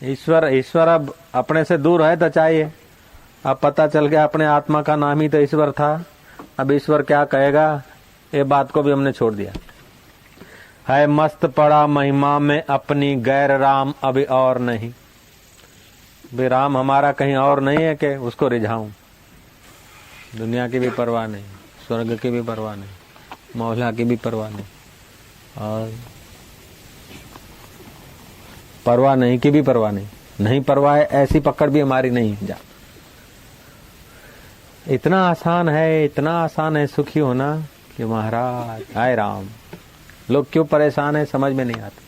ईश्वर ईश्वर अब अपने से दूर है तो चाहिए। अब पता चल गया अपने आत्मा का नाम ही तो ईश्वर था। अब ईश्वर क्या कहेगा, ये बात को भी हमने छोड़ दिया। है मस्त पड़ा महिमा में अपनी, गैर राम अभी और नहीं। भी राम हमारा कहीं और नहीं है कि उसको रिझाऊं। दुनिया की भी परवाह नहीं, स्वर्ग की भी परवाह नहीं, मौला की भी परवाह नहीं, और परवाह नहीं की भी परवाह नहीं। नहीं परवाह है ऐसी पकड़ भी हमारी नहीं जा। इतना आसान है, इतना आसान है सुखी होना कि महाराज हाय राम। लोग क्यों परेशान है समझ में नहीं आता।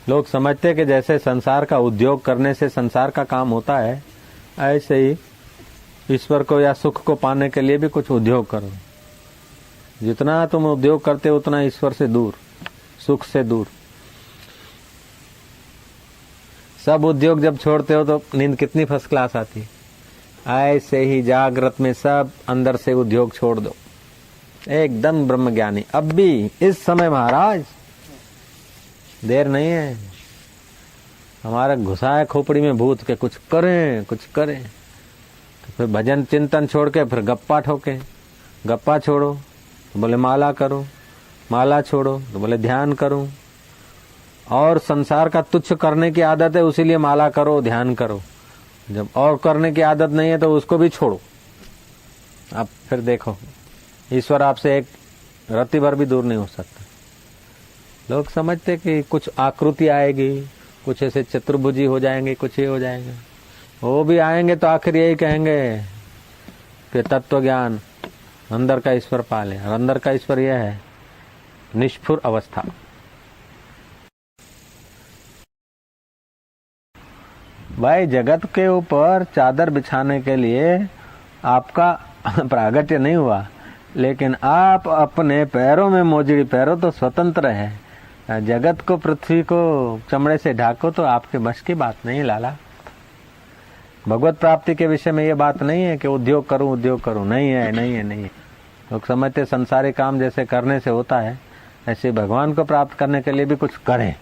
लोग समझते कि जैसे संसार का उद्योग करने से संसार का काम होता है, ऐसे ही ईश्वर को या सुख को पाने के लिए भी कुछ उद्योग करो। जितना तुम उद्योग करते हो उतना ईश्वर से दूर, सुख से दूर। सब उद्योग जब छोड़ते हो तो नींद कितनी फर्स्ट क्लास आती है। ऐसे ही जागृत में सब अंदर से उद्योग छोड़ दो, एकदम ब्रह्मज्ञानी। अब भी इस समय महाराज देर नहीं है। हमारा घुसा है खोपड़ी में भूत के कुछ करें कुछ करें। तो फिर भजन चिंतन छोड़ के फिर गप्पा ठोके। गप्पा छोड़ो तो बोले माला करो, माला छोड़ो तो बोले ध्यान करो। और संसार का तुच्छ करने की आदत है, उसीलिए माला करो ध्यान करो। जब और करने की आदत नहीं है तो उसको भी छोड़ो। अब फिर देखो ईश्वर आपसे एक रत्ती भर भी दूर नहीं हो सकता। लोग समझते कि कुछ आकृति आएगी, कुछ ऐसे चतुर्भुजी हो जाएंगे, कुछ ये हो जाएंगे। वो भी आएंगे तो आखिर यही कहेंगे कि तत्व ज्ञान अंदर का ईश्वर पाले। और अंदर का ईश्वर यह है निष्ठुर अवस्था। भाई जगत के ऊपर चादर बिछाने के लिए आपका प्रागट्य नहीं हुआ, लेकिन आप अपने पैरों में मोजड़ी पैरों तो स्वतंत्र है। जगत को पृथ्वी को चमड़े से ढाको तो आपके बस की बात नहीं लाला। भगवत प्राप्ति के विषय में ये बात नहीं है कि उद्योग करूं, नहीं है नहीं है नहीं है। लोग समझते संसारी काम जैसे करने से होता है, ऐसे भगवान को प्राप्त करने के लिए भी कुछ करें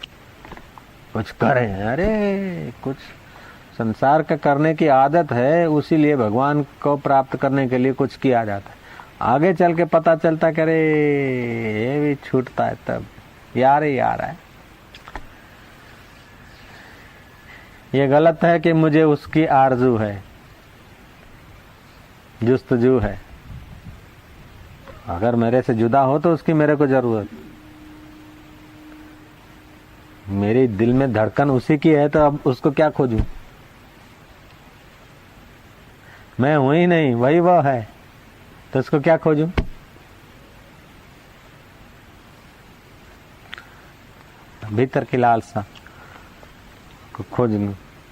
कुछ करें। अरे कुछ संसार का करने की आदत है, उसीलिए भगवान को प्राप्त करने के लिए कुछ किया जाता है। आगे चल के पता चलता कि अरे ये भी छूटता है, तब यार ही यार है। ये गलत है कि मुझे उसकी आरजू है, जुस्तजू है। अगर मेरे से जुदा हो तो उसकी मेरे को जरूरत। मेरी दिल में धड़कन उसी की है तो अब उसको क्या खोजूं। मैं हूं ही नहीं, वही वो है, तो उसको क्या खोजूं। भीतर की लालसा को खोज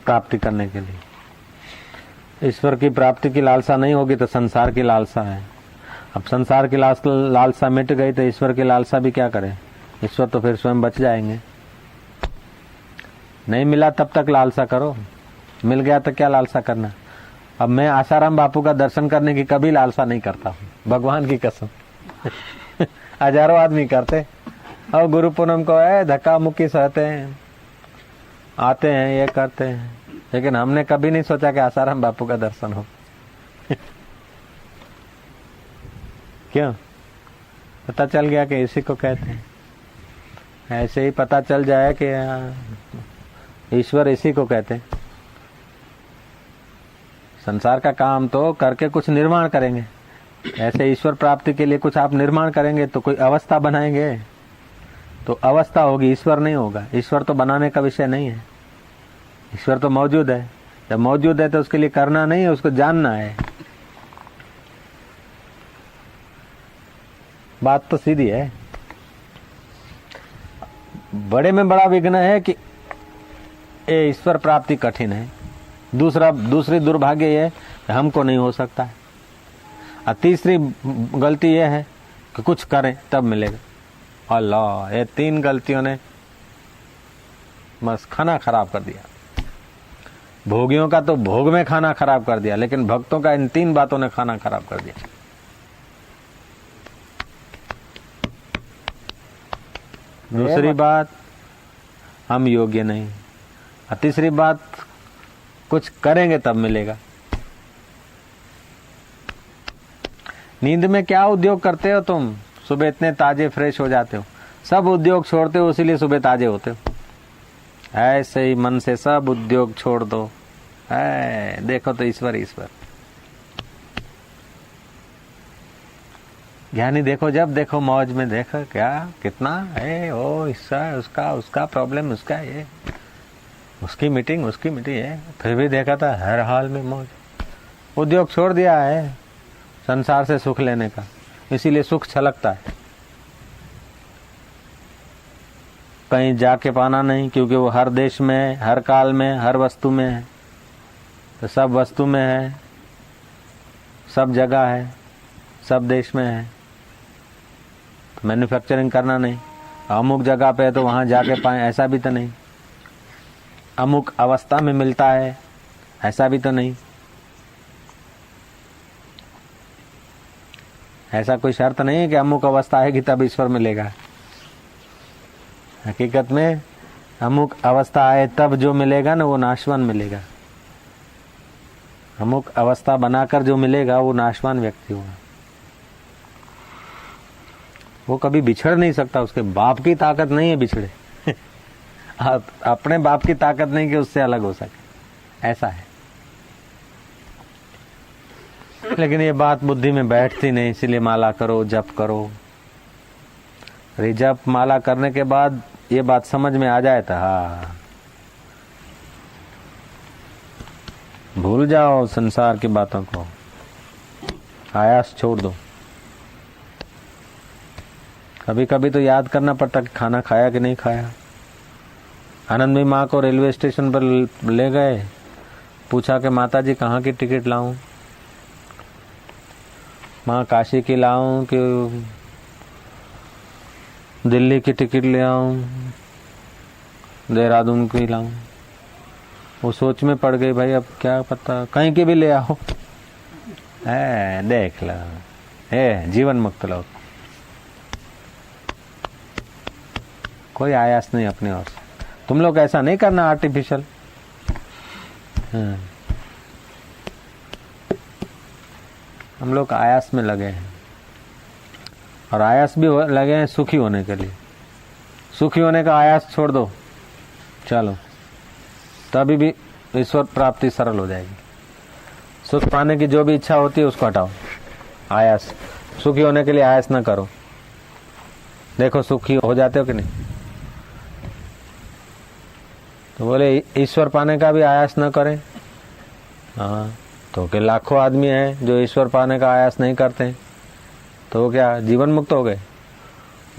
प्राप्ति करने के लिए। ईश्वर की प्राप्ति की लालसा नहीं होगी तो संसार की लालसा है। अब संसार की लालसा मिट गई तो ईश्वर की लालसा भी क्या करे। ईश्वर तो फिर स्वयं बच जाएंगे। नहीं मिला तब तक लालसा करो, मिल गया तो क्या लालसा करना। अब मैं आसाराम बापू का दर्शन करने की कभी लालसा नहीं करता हूँ, भगवान की कसम। हजारों आदमी करते और गुरु पूनम को धक्का मुक्की सहते हैं, आते हैं, ये करते हैं, लेकिन हमने कभी नहीं सोचा कि आसाराम बापू का दर्शन हो। क्यों? पता चल गया कि इसी को कहते हैं। ऐसे ही पता चल जाए कि ईश्वर इसी को कहते हैं। संसार का काम तो करके कुछ निर्माण करेंगे, ऐसे ईश्वर प्राप्ति के लिए कुछ आप निर्माण करेंगे तो कोई अवस्था बनाएंगे तो अवस्था होगी, ईश्वर नहीं होगा। ईश्वर तो बनाने का विषय नहीं है, ईश्वर तो मौजूद है। जब मौजूद है तो उसके लिए करना नहीं है, उसको जानना है। बात तो सीधी है। बड़े में बड़ा विघ्न है कि ये ईश्वर प्राप्ति कठिन है। दूसरी दुर्भाग्य ये है हमको नहीं हो सकता है। और तीसरी गलती ये है कि कुछ करें तब मिलेगा। अल्लाह, ये तीन गलतियों ने बस खाना खराब कर दिया। भोगियों का तो भोग में खाना खराब कर दिया, लेकिन भक्तों का इन तीन बातों ने खाना खराब कर दिया। दूसरी बात, हम योग्य नहीं, और तीसरी बात, कुछ करेंगे तब मिलेगा। नींद में क्या उद्योग करते हो तुम? सुबह इतने ताजे फ्रेश हो जाते हो, सब उद्योग छोड़ते हो, इसीलिए सुबह ताजे होते हो। ऐसे ही मन से सब उद्योग छोड़ दो। देखो तो ईश्वर ईश्वर। ज्ञानी देखो, जब देखो मौज में, देखो क्या कितना है, ओ इसका उसका उसका प्रॉब्लम, उसका ये, उसकी मीटिंग है, फिर भी देखा था हर हाल में मौज। उद्योग छोड़ दिया है संसार से सुख लेने का, इसीलिए सुख छलकता है। कहीं जाके पाना नहीं, क्योंकि वो हर देश में, हर काल में, हर वस्तु में है। तो सब वस्तु में है, सब जगह है, सब देश में है। तो मैन्युफैक्चरिंग करना नहीं, अमुक जगह पे है तो वहां जाके पाए, ऐसा भी तो नहीं। अमुक अवस्था में मिलता है, ऐसा भी तो नहीं। ऐसा कोई शर्त नहीं है कि अमुक अवस्था आएगी तब ईश्वर मिलेगा। हकीकत में अमुक अवस्था आए तब जो मिलेगा ना, वो नाशवान मिलेगा। अमुक अवस्था बनाकर जो मिलेगा वो नाशवान व्यक्ति होगा। वो कभी बिछड़ नहीं सकता, उसके बाप की ताकत नहीं है बिछड़े। अपने बाप की ताकत नहीं कि उससे अलग हो सके, ऐसा है। लेकिन ये बात बुद्धि में बैठती नहीं, इसीलिए माला करो, जप करो। अरे जप माला करने के बाद ये बात समझ में आ जाए तो हाँ, भूल जाओ संसार की बातों को, आयास छोड़ दो। कभी कभी तो याद करना पड़ता कि खाना खाया कि नहीं खाया। आनंदमयी माँ को रेलवे स्टेशन पर ले गए, पूछा कि माता जी कहाँ की टिकट लाऊं? माँ काशी की लाऊं कि दिल्ली की टिकट ले आऊं, देहरादून की लाऊं? वो सोच में पड़ गई, भाई अब क्या पता, कहीं की भी ले आओ। देख लो, जीवन मुक्त लोग, कोई आयास नहीं अपने ओर से। तुम लोग ऐसा नहीं करना आर्टिफिशियल। हम लोग आयास में लगे हैं, और आयास भी लगे हैं सुखी होने के लिए। सुखी होने का आयास छोड़ दो, चलो तभी भी ईश्वर प्राप्ति सरल हो जाएगी। सुख पाने की जो भी इच्छा होती है उसको हटाओ, आयास। सुखी होने के लिए आयास ना करो, देखो सुखी हो जाते हो कि नहीं। तो बोले ईश्वर पाने का भी आयास न करें। हाँ, तो के लाखों आदमी हैं जो ईश्वर पाने का आयास नहीं करते, तो वो क्या जीवन मुक्त हो गए?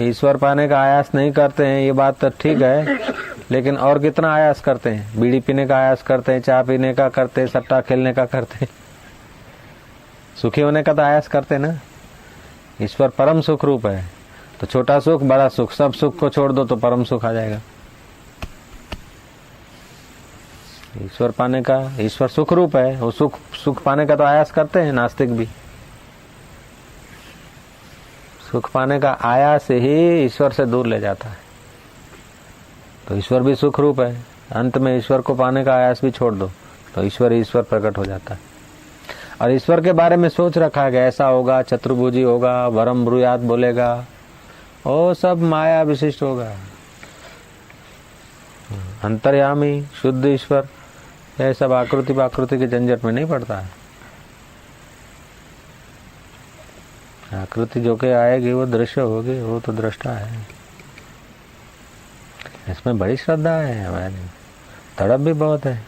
ईश्वर पाने का आयास नहीं करते हैं ये बात तो ठीक है, लेकिन और कितना आयास करते हैं? बीड़ी पीने का आयास करते हैं, चाय पीने का करते हैं, सट्टा खेलने का करते हैं। सुखी होने का तो आयास करते ना। ईश्वर परम सुख रूप है, तो छोटा सुख बड़ा सुख, सब सुख को छोड़ दो तो परम सुख आ जाएगा। ईश्वर पाने का, ईश्वर सुख रूप है, वो सुख पाने का तो आयास करते हैं नास्तिक भी। सुख पाने का आयास ही ईश्वर से दूर ले जाता है। तो ईश्वर भी सुख रूप है, अंत में ईश्वर को पाने का आयास भी छोड़ दो तो ईश्वर प्रकट हो जाता है। और ईश्वर के बारे में सोच रखा है कि ऐसा होगा, चतुर्भुजी होगा, वरम ब्रूयात बोलेगा, वो सब माया विशिष्ट होगा। अंतर्यामी शुद्ध ईश्वर, यह सब आकृति के झंझट में नहीं पड़ता है। आकृति जो के आएगी वो दृश्य होगी, वो तो दृष्टा है। इसमें बड़ी श्रद्धा है हमारी, तड़प भी बहुत है।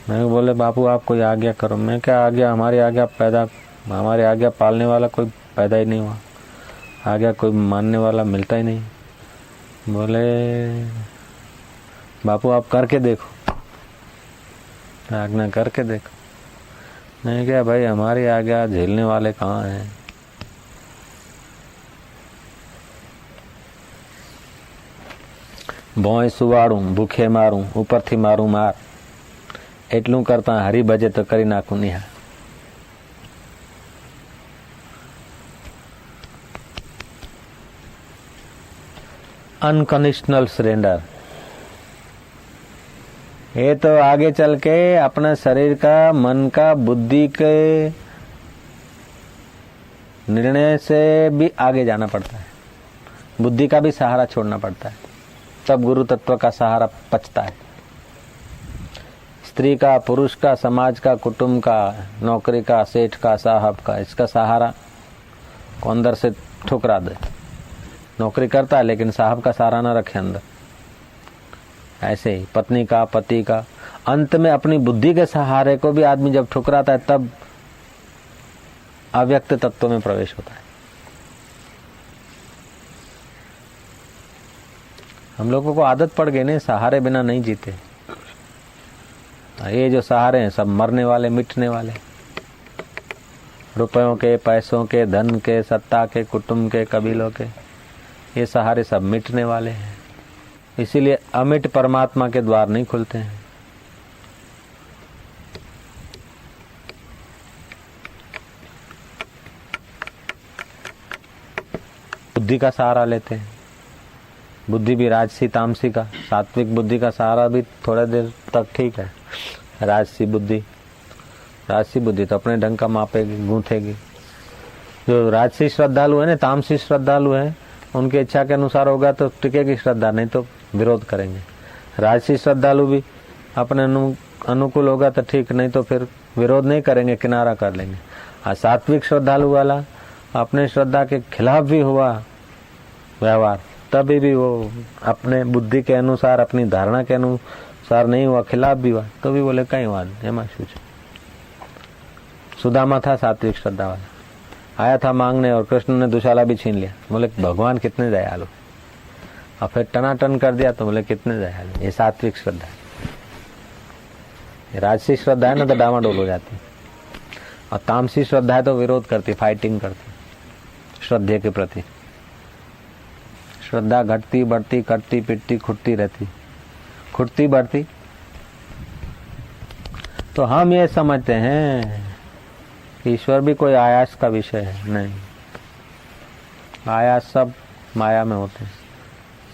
मैं बोले बापू आप कोई आज्ञा करो। मैं क्या आज्ञा, हमारी आज्ञा पालने वाला कोई पैदा ही नहीं हुआ, आज्ञा कोई मानने वाला मिलता ही नहीं। बोले बापू आप करके देखो, आज्ञा करके देखो। नहीं क्या भाई, हमारी आज्ञा झेलने वाले कहाँ हैं? भोंय सुवाड़ू, भूखे मारू, ऊपर थी मारू मार, एटलू करता हरी भजे तो करी नाखू निहार। अनकंडीशनल सरेंडर, ये तो आगे चल के अपने शरीर का, मन का, बुद्धि के निर्णय से भी आगे जाना पड़ता है। बुद्धि का भी सहारा छोड़ना पड़ता है, तब गुरु तत्व का सहारा पचता है। स्त्री का, पुरुष का, समाज का, कुटुंब का, नौकरी का, सेठ का, साहब का, इसका सहारा को अंदर से ठुकरा दे। नौकरी करता है लेकिन साहब का सहारा न रखे अंदर। ऐसे ही पत्नी का, पति का, अंत में अपनी बुद्धि के सहारे को भी आदमी जब ठुकराता है तब अव्यक्त तत्व में प्रवेश होता है। हम लोगों को आदत पड़ गई नहीं, सहारे बिना नहीं जीते। ये जो सहारे हैं सब मरने वाले, मिटने वाले। रुपयों के, पैसों के, धन के, सत्ता के, कुटुंब के, कबीलों के, ये सहारे सब मिटने वाले हैं। इसीलिए अमिट परमात्मा के द्वार नहीं खुलते हैं। बुद्धि का सहारा लेते हैं। बुद्धि भी राजसी तामसी का, सात्विक बुद्धि का सहारा भी थोड़ा देर तक ठीक है। राजसी बुद्धि तो अपने ढंग का मापेगी, गूंथेगी। जो राजसी श्रद्धालु है ना, तामसी श्रद्धालु है, उनकी इच्छा के अनुसार होगा तो टिकेगी श्रद्धा, नहीं तो विरोध करेंगे। राजसी श्रद्धालु भी अपने अनुकूल होगा तो ठीक, नहीं तो फिर विरोध नहीं करेंगे, किनारा कर लेंगे। और सात्विक श्रद्धालु वाला अपने श्रद्धा के खिलाफ भी हुआ व्यवहार, तभी भी वो अपने बुद्धि के अनुसार, अपनी धारणा के अनुसार नहीं हुआ, खिलाफ भी हुआ, तो भी बोले कई बात एમાં શું છે। सुदामा था सात्विक श्रद्धा वाला, आया था मांगने और कृष्ण ने दुशाला भी छीन लिया। बोले भगवान कितने दयालु, और फिर टनाटन कर दिया तो बोले कितने दयालु। ये सात्विक श्रद्धा है। राजसी श्रद्धा है ना तो डामाडोल हो जाती, और तामसी श्रद्धा है तो विरोध करती, फाइटिंग करती श्रद्धे के प्रति। श्रद्धा घटती बढ़ती, कटती पिटती, खुटती रहती, खुटती बढ़ती। तो हम ये समझते हैं ईश्वर भी कोई आयास का विषय है, नहीं। आयास सब माया में होते हैं।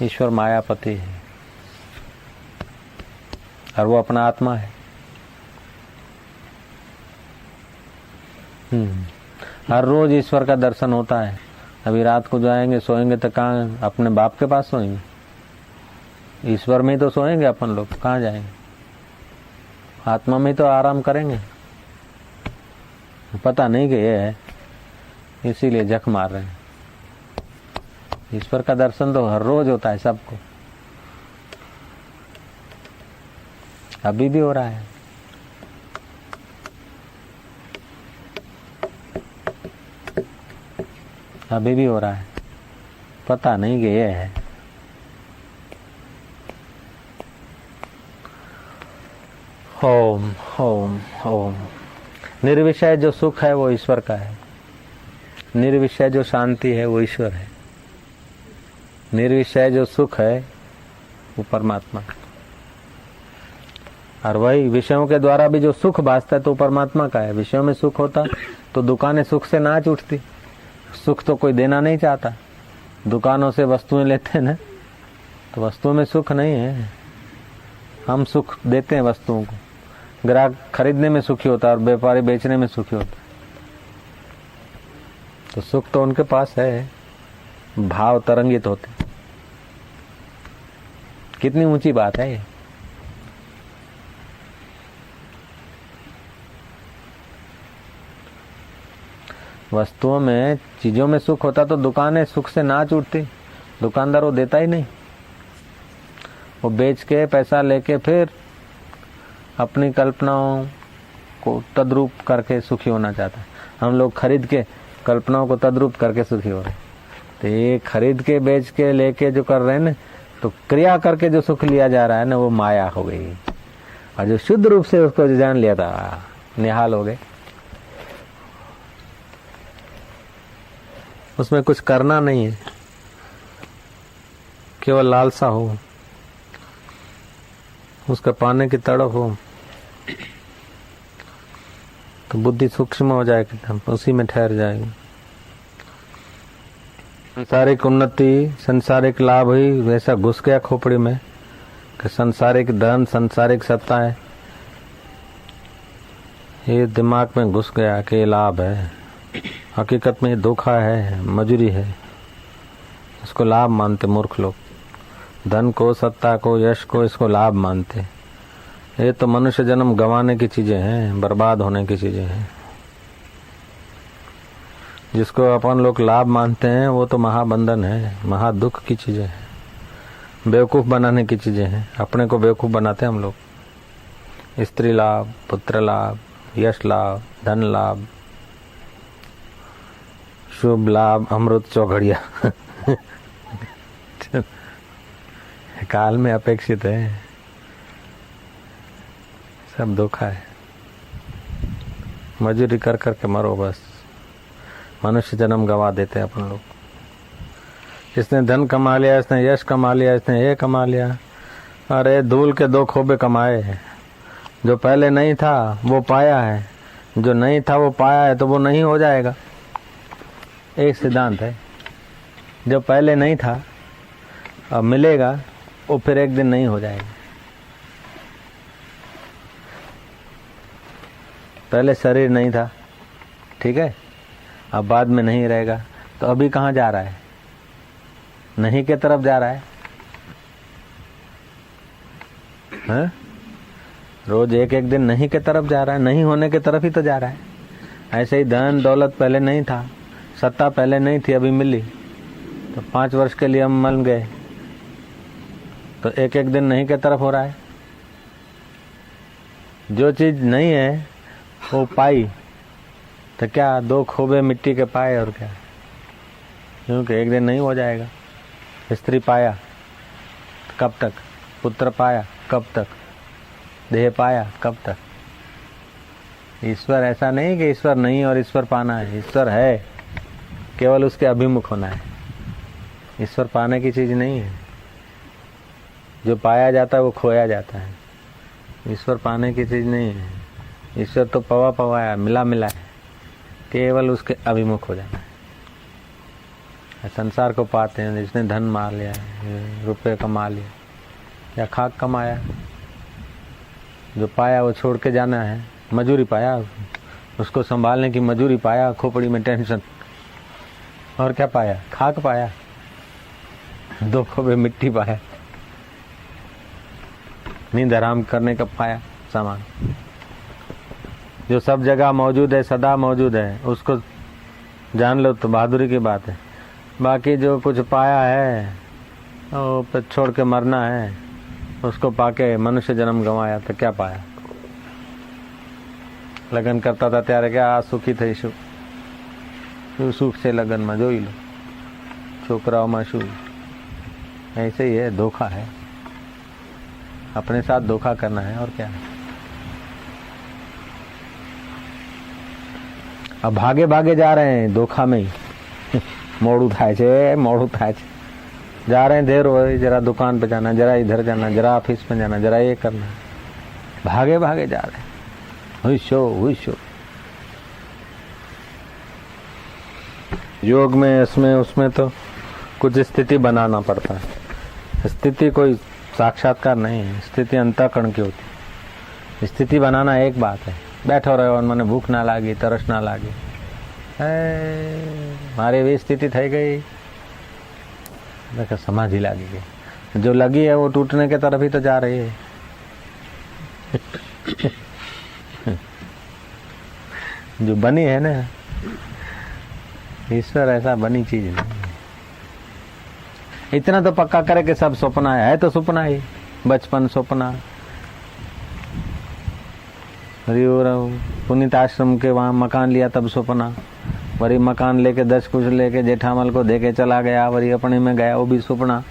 ईश्वर मायापति है और वो अपना आत्मा है। हर रोज ईश्वर का दर्शन होता है। अभी रात को जाएंगे, सोएंगे तो कहाँ, अपने बाप के पास सोएंगे? ईश्वर में ही तो सोएंगे अपन लोग, कहाँ जाएंगे? आत्मा में तो आराम करेंगे। पता नहीं कि ये है, इसीलिए जख मार रहे हैं। ईश्वर का दर्शन तो हर रोज होता है सबको, अभी भी हो रहा है। अभी भी हो रहा है, पता नहीं कि ये है। ओम ओम ओम। निर्विषय जो सुख है वो ईश्वर का है। निर्विषय जो शांति है वो ईश्वर है। निर्विषय जो सुख है वो परमात्मा। और वही विषयों के द्वारा भी जो सुख भासता है तो परमात्मा का है। विषयों में सुख होता तो दुकानें सुख से नाच उठती। सुख तो कोई देना नहीं चाहता। दुकानों से वस्तुएं लेते हैं ना, तो वस्तुओं में सुख नहीं है। हम सुख देते हैं वस्तुओं को। ग्राहक खरीदने में सुखी होता है और व्यापारी बेचने में सुखी होता है। तो सुख तो उनके पास है, भाव तरंगित होते। कितनी ऊंची बात है ये। वस्तुओं में, चीजों में सुख होता तो दुकानें सुख से नाच उठती। दुकानदार वो देता ही नहीं, वो बेच के पैसा लेके फिर अपनी कल्पनाओं को तद्रूप करके सुखी होना चाहता है। हम लोग खरीद के कल्पनाओं को तद्रूप करके सुखी हो रहे। तो ये खरीद के बेच के लेके जो कर रहे हैं ना, तो क्रिया करके जो सुख लिया जा रहा है ना, वो माया हो गई। और जो शुद्ध रूप से उसको जो जान लिया था, निहाल हो गए। उसमें कुछ करना नहीं है, केवल लालसा हो, उसका पाने की तड़प हो, तो बुद्धि सूक्ष्म हो जाएगी, उसी में ठहर जाएगी। सांसारिक उन्नति, सांसारिक लाभ ही वैसा घुस गया खोपड़ी में कि संसारिक धन, संसारिक सत्ता है, ये दिमाग में घुस गया कि ये लाभ है। हकीकत में ये धोखा है, मजूरी है। इसको लाभ मानते मूर्ख लोग। धन को, सत्ता को, यश को, इसको लाभ मानते। ये तो मनुष्य जन्म गंवाने की चीजें हैं, बर्बाद होने की चीजें हैं। जिसको अपन लोग लाभ मानते हैं वो तो महाबंधन है, महादुख की चीजें हैं, बेवकूफ बनाने की चीजें हैं। अपने को बेवकूफ बनाते हैं हम लोग। स्त्री लाभ, पुत्र लाभ, यश लाभ, धन लाभ, शुभ लाभ, अमृत चौघड़िया काल में अपेक्षित है, सब धोखा है। मजूरी कर करके मरो बस। मनुष्य जन्म गवा देते हैं अपन लोग। इसने धन कमा लिया, इसने यश कमा लिया, इसने ये कमा लिया। अरे धूल के दो खोबे कमाए हैं। जो पहले नहीं था वो पाया है, जो नहीं था वो पाया है, तो वो नहीं हो जाएगा। एक सिद्धांत है, जो पहले नहीं था अब मिलेगा, वो फिर एक दिन नहीं हो जाएगा। पहले शरीर नहीं था, ठीक है, अब बाद में नहीं रहेगा, तो अभी कहाँ जा रहा है? नहीं के तरफ जा रहा है, हैं? रोज एक एक दिन नहीं के तरफ जा रहा है, नहीं होने के तरफ ही तो जा रहा है। ऐसे ही धन दौलत पहले नहीं था, सत्ता पहले नहीं थी, अभी मिली, तो 5 वर्ष के लिए हम मल गए, तो एक एक दिन नहीं के तरफ हो रहा है। जो चीज नहीं है वो पाई, तो क्या 2 खोबे मिट्टी के पाए और क्या, क्योंकि एक दिन नहीं हो जाएगा। स्त्री पाया कब तक, पुत्र पाया कब तक, देह पाया कब तक। ईश्वर ऐसा नहीं कि ईश्वर नहीं और ईश्वर पाना है। ईश्वर है, केवल उसके अभिमुख होना है। ईश्वर पाने की चीज नहीं है। जो पाया जाता है वो खोया जाता है। ईश्वर पाने की चीज नहीं है। ईश्वर तो पवा पवाया, मिला मिला है, केवल उसके अभिमुख हो जाना है। संसार को पाते हैं जिसने धन मार लिया, रुपये कमा लिया या खाक कमाया, जो पाया वो छोड़ के जाना है। मजूरी पाया, उसको संभालने की मजूरी पाया, खोपड़ी में टेंशन, और क्या पाया? खाक पाया, 2 खोबे मिट्टी पाया, नींद आराम करने का पाया सामान। जो सब जगह मौजूद है, सदा मौजूद है, उसको जान लो तो बहादुरी की बात है। बाकी जो कुछ पाया है वो पे छोड़ के मरना है, उसको पाके मनुष्य जन्म गंवाया तो क्या पाया? लगन करता था ત્યારે क्या આ સુખી થઈશું, શું સુખ છે લગનમાં જોઈ લો, છોકરાઓમાં શું। ऐसे ही है, धोखा है, अपने साथ धोखा करना है और क्या है। अब भागे भागे जा रहे हैं धोखा में ही। मोड़ू थाय छे, मोड़ू थाय छे, जा रहे हैं, देर हो रही, जरा दुकान पे जाना, जरा इधर जाना, जरा ऑफिस में जाना, जरा ये करना, भागे भागे जा रहे हैं। हुशो हुशो। योग में, इसमें उसमें तो कुछ स्थिति बनाना पड़ता है। स्थिति कोई साक्षात्कार नहीं है, स्थिति अंतःकरण की होती है। स्थिति बनाना एक बात है, बैठो रहो और મને ભૂખ ના લાગી, તરસ ના લાગી, મારી એવી स्थिति થઈ गई, देखो समाधि लागी गई। जो लगी है वो टूटने के तरफ ही तो जा रही है। जो बनी है ना, ईश्वर ऐसा बनी चीज नहीं है। इतना तो पक्का करे कि सब सपना है तो सपना ही, बचपन सपना। पुनीत आश्रम के वहां मकान लिया तब सपना, वरी मकान लेके 10 कुछ लेके जेठामल को देके चला गया, वरी अपने में गया, वो भी सपना।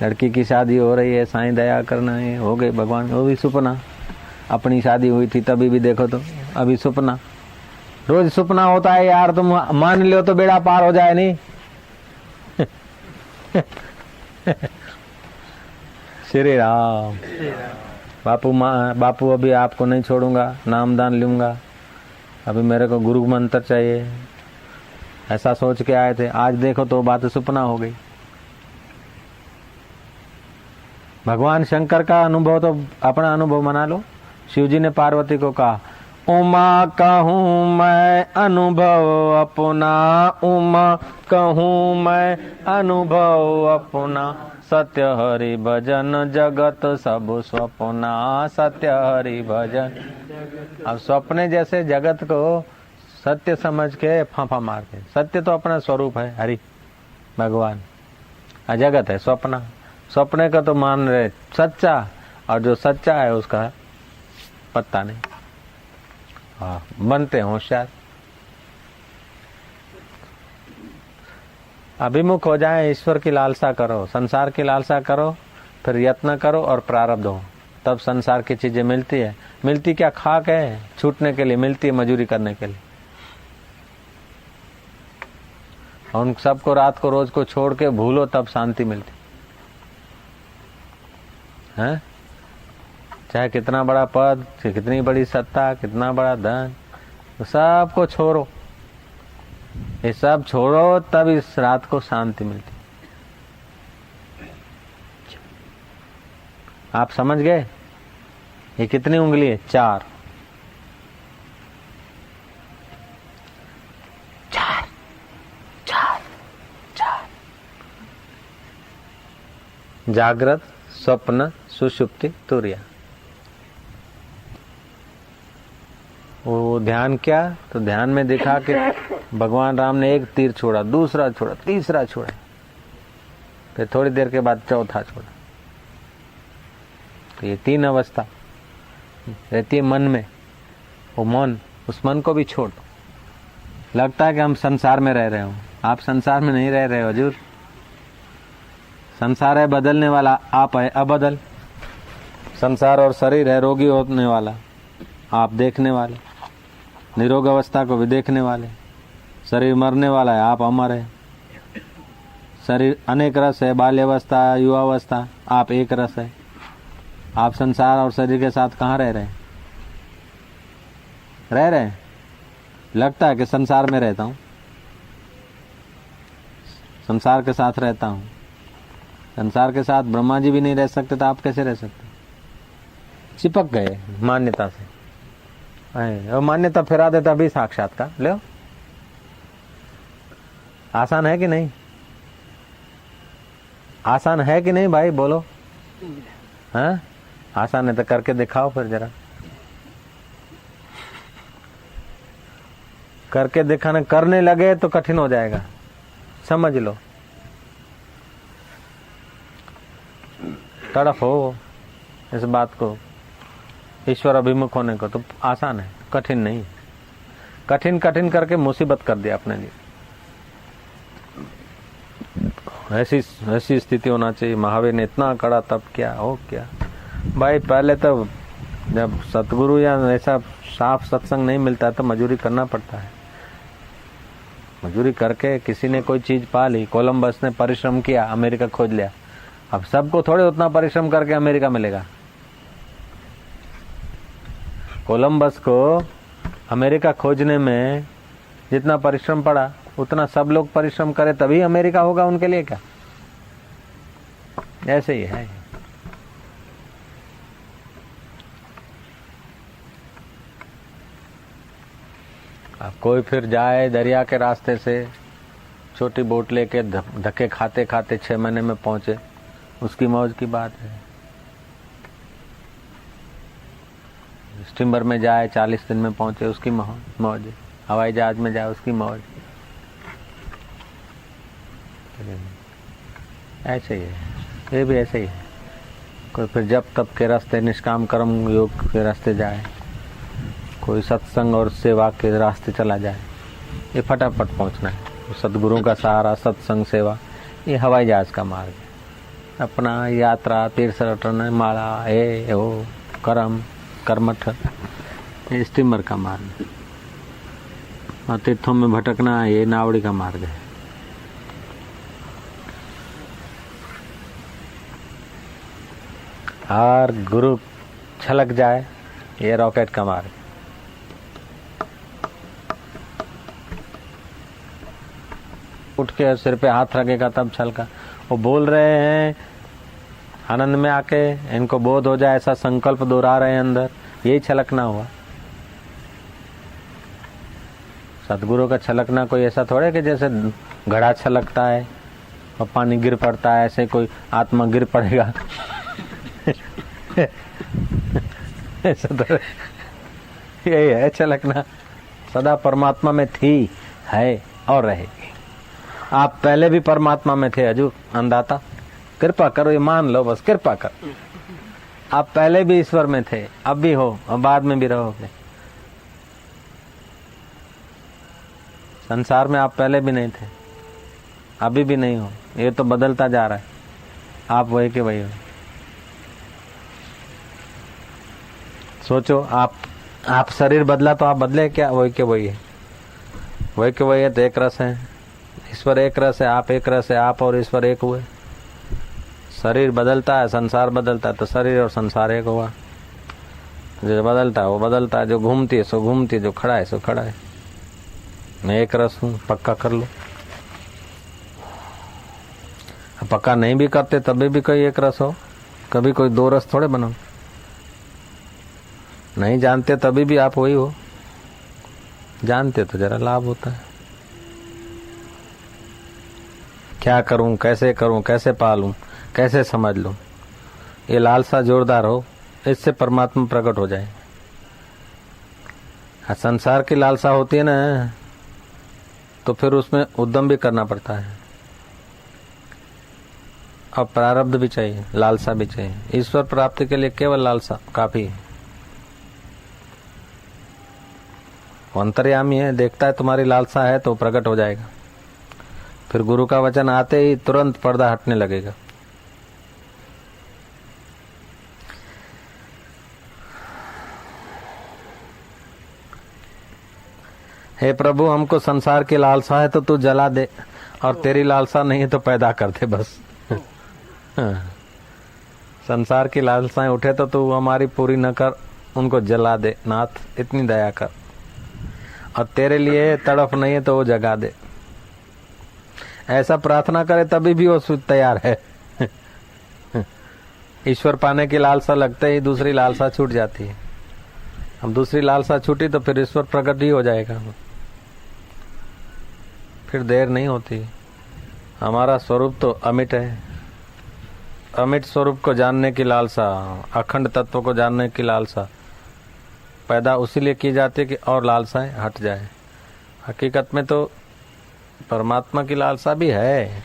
लड़की की शादी हो रही है, साईं दया करना है, हो गई भगवान, वो भी सपना। अपनी शादी हुई थी तभी भी देखो तो अभी सपना। रोज सपना होता है यार, तुम मान लो तो बेड़ा पार हो जाए नहीं। श्री राम। बापू अभी आपको नहीं छोड़ूंगा, नामदान लूंगा, अभी मेरे को गुरु मंत्र चाहिए, ऐसा सोच के आए थे। आज देखो तो बात सपना हो गई। भगवान शंकर का अनुभव तो अपना अनुभव मना लो। शिव जी ने पार्वती को कहा, उमा कहूँ मैं अनुभव अपना, उमा कहूँ मैं अनुभव अपना, सत्य हरि भजन जगत सब स्वप्ना, सत्य हरि भजन। अब स्वप्ने जैसे जगत को सत्य समझ के फांफा मारते। सत्य तो अपना स्वरूप है, हरि भगवान। जगत है स्वप्ना, स्वप्ने का तो मान रहे सच्चा, और जो सच्चा है उसका पत्ता नहीं। हाँ, बनते होशियार, अभिमुख हो जाए, ईश्वर की लालसा करो, संसार की लालसा करो, फिर यत्न करो और प्रारब्ध हो, तब संसार की चीजें मिलती है। मिलती क्या, खाक है, छूटने के लिए मिलती है, मजूरी करने के लिए। उन सबको रात को रोज को छोड़ के भूलो, तब शांति मिलती है। चाहे कितना बड़ा पद, कितनी बड़ी सत्ता, कितना बड़ा धन, सबको छोड़ो, ये सब छोड़ो, तब इस रात को शांति मिलती। आप समझ गए? ये कितनी उंगली है? चार। चार चार चार। जागृत, स्वप्न, सुषुप्ति, तुर्या। वो ध्यान क्या, तो ध्यान में देखा कि भगवान राम ने एक तीर छोड़ा, दूसरा छोड़ा, तीसरा छोड़ा, फिर थोड़ी देर के बाद चौथा छोड़ा। तो ये तीन अवस्था रहती है मन में। वो मन, उस मन को भी छोड़ दो। लगता है कि हम संसार में रह रहे हो, आप संसार में नहीं रह रहे हो हजूर। संसार है बदलने वाला, आप है अबदल। संसार और शरीर है रोगी होने वाला, आप देखने वाले। निरोग अवस्था को भी देखने वाले। शरीर मरने वाला है, आप अमर है। शरीर अनेक रस है, बाल्यावस्था, युवावस्था, आप एक रस है। आप संसार और शरीर के साथ कहाँ रह रहे हैं? रह रहे हैं, लगता है कि संसार में रहता हूँ, संसार के साथ रहता हूँ। संसार के साथ ब्रह्मा जी भी नहीं रह सकते, तो आप कैसे रह सकते? चिपक गए मान्यता से। और मान्यता फिरा देता भी साक्षात्कार ले। आसान है कि नहीं? आसान है कि नहीं भाई, बोलो। हाँ, आसान है तो करके दिखाओ फिर जरा। करके दिखाने, करने लगे तो कठिन हो जाएगा, समझ लो। तड़फ हो इस बात को, ईश्वर अभिमुख होने को, तो आसान है, कठिन नहीं। कठिन कठिन करके मुसीबत कर दिया अपने लिए। ऐसी स्थिति होना चाहिए। महावीर ने इतना कड़ा तप किया, हो क्या भाई। पहले तो जब सतगुरु या ऐसा साफ सत्संग नहीं मिलता तो मजूरी करना पड़ता है। मजूरी करके किसी ने कोई चीज पा ली। कोलंबस ने परिश्रम किया, अमेरिका खोज लिया। अब सबको थोड़े उतना परिश्रम करके अमेरिका मिलेगा। कोलंबस को अमेरिका खोजने में जितना परिश्रम पड़ा, उतना सब लोग परिश्रम करें तभी अमेरिका होगा उनके लिए क्या? ऐसे ही है। अब कोई फिर जाए दरिया के रास्ते से, छोटी बोट लेके धक्के खाते खाते 6 महीने में पहुंचे, उसकी मौज की बात है। स्टीमर में जाए 40 दिन में पहुंचे, उसकी मौज है। हवाई जहाज में जाए, उसकी मौज। ऐसे ही है, ये भी ऐसे ही है। कोई फिर जब तब के रास्ते, निष्काम कर्म योग के रास्ते जाए, कोई सत्संग और सेवा के रास्ते चला जाए, ये फटाफट पहुंचना है। सदगुरु का सहारा, सत्संग, सेवा, ये हवाई जहाज का मार्ग है। अपना यात्रा, तीर्थ रटन, माला, ए ओ कर्म, कर्मठ, ये स्टीमर का मार्ग है। और तीर्थों में भटकना, ये नावड़ी का मार्ग है। और गुरु छलक जाए, ये रॉकेट का मार्ग। उठ के सिर पे हाथ रखेगा तब छलका। वो बोल रहे हैं आनंद में आके इनको बोध हो जाए ऐसा संकल्प दोहरा रहे हैं अंदर, यही छलकना हुआ। सदगुरु का छलकना कोई ऐसा थोड़े कि जैसे घड़ा छलकता है और पानी गिर पड़ता है, ऐसे कोई आत्मा गिर पड़ेगा ऐसा तो यही है छलकना। सदा परमात्मा में थी, है और रहेगी। आप पहले भी परमात्मा में थे हजूर अंदाता, कृपा करो ये मान लो, बस कृपा कर। आप पहले भी ईश्वर में थे, अब भी हो और बाद में भी रहोगे। संसार में आप पहले भी नहीं थे, अभी भी नहीं हो, ये तो बदलता जा रहा है। आप वही के वही हो। सोचो, आप शरीर बदला तो आप बदले क्या? वही के वही है, वही के वही है। तो एक रस है, ईश्वर एक रस है, आप एक रस है, आप और ईश्वर एक हुए। शरीर बदलता है, संसार बदलता है, तो शरीर और संसार एक हुआ। जो बदलता है वो बदलता है, जो घूमती है सो घूमती है, जो खड़ा है सो खड़ा है। मैं एक रस हूं, पक्का कर लो। पक्का नहीं भी करते तभी भी कोई एक रस हो, कभी कोई दो रस थोड़े बनाओ। नहीं जानते तभी भी आप वही हो, जानते तो जरा लाभ होता है। क्या करूं, कैसे करूं, कैसे पालूं, कैसे समझ लूं, ये लालसा जोरदार हो, इससे परमात्मा प्रकट हो जाए। संसार की लालसा होती है ना, तो फिर उसमें उद्यम भी करना पड़ता है और प्रारब्ध भी चाहिए, लालसा भी चाहिए। ईश्वर प्राप्ति के लिए केवल लालसा काफी है। वो अंतर्यामी है, देखता है तुम्हारी लालसा है तो प्रकट हो जाएगा। फिर गुरु का वचन आते ही तुरंत पर्दा हटने लगेगा। हे प्रभु, हमको संसार की लालसा है तो तू जला दे, और तेरी लालसा नहीं है तो पैदा कर दे बस। संसार की लालसाएं उठे तो तू हमारी पूरी न कर, उनको जला दे नाथ, इतनी दया कर। और तेरे लिए तड़फ नहीं है तो वो जगा दे। ऐसा प्रार्थना करे तभी भी वो तैयार है। ईश्वर पाने की लालसा लगते ही दूसरी लालसा छूट जाती है। अब दूसरी लालसा छूटी तो फिर ईश्वर प्रकट ही हो जाएगा, फिर देर नहीं होती। हमारा स्वरूप तो अमिट है। अमिट स्वरूप को जानने की लालसा, अखंड तत्व को जानने की लालसा पैदा उसी लिए की जाती है कि और लालसाएं हट जाए। हकीकत में तो परमात्मा की लालसा भी है,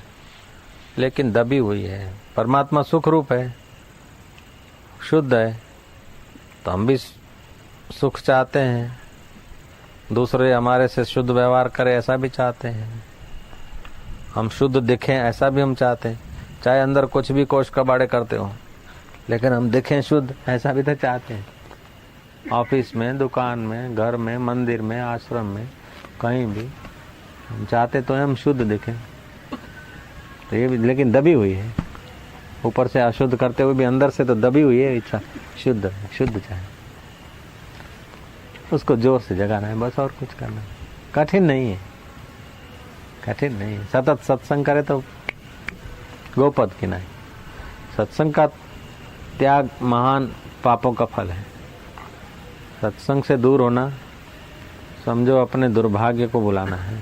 लेकिन दबी हुई है। परमात्मा सुख रूप है, शुद्ध है, तो हम भी सुख चाहते हैं। दूसरे हमारे से शुद्ध व्यवहार करें ऐसा भी चाहते हैं। हम शुद्ध दिखें ऐसा भी हम चाहते हैं, चाहे अंदर कुछ भी कोश कबाड़े करते हो, लेकिन हम दिखें शुद्ध ऐसा भी तो चाहते हैं। ऑफिस में, दुकान में, घर में, मंदिर में, आश्रम में, कहीं भी हम चाहते तो हम शुद्ध दिखें। तो ये भी लेकिन दबी हुई है, ऊपर से अशुद्ध करते हुए भी अंदर से तो दबी हुई है इच्छा शुद्ध चाहे। उसको जोर से जगाना है बस, और कुछ करना है। कठिन नहीं है, कठिन नहीं है। सतत सत्संग करे तो गोपद की नहीं। सत्संग का त्याग महान पापों का फल है। सत्संग से दूर होना समझो अपने दुर्भाग्य को बुलाना है।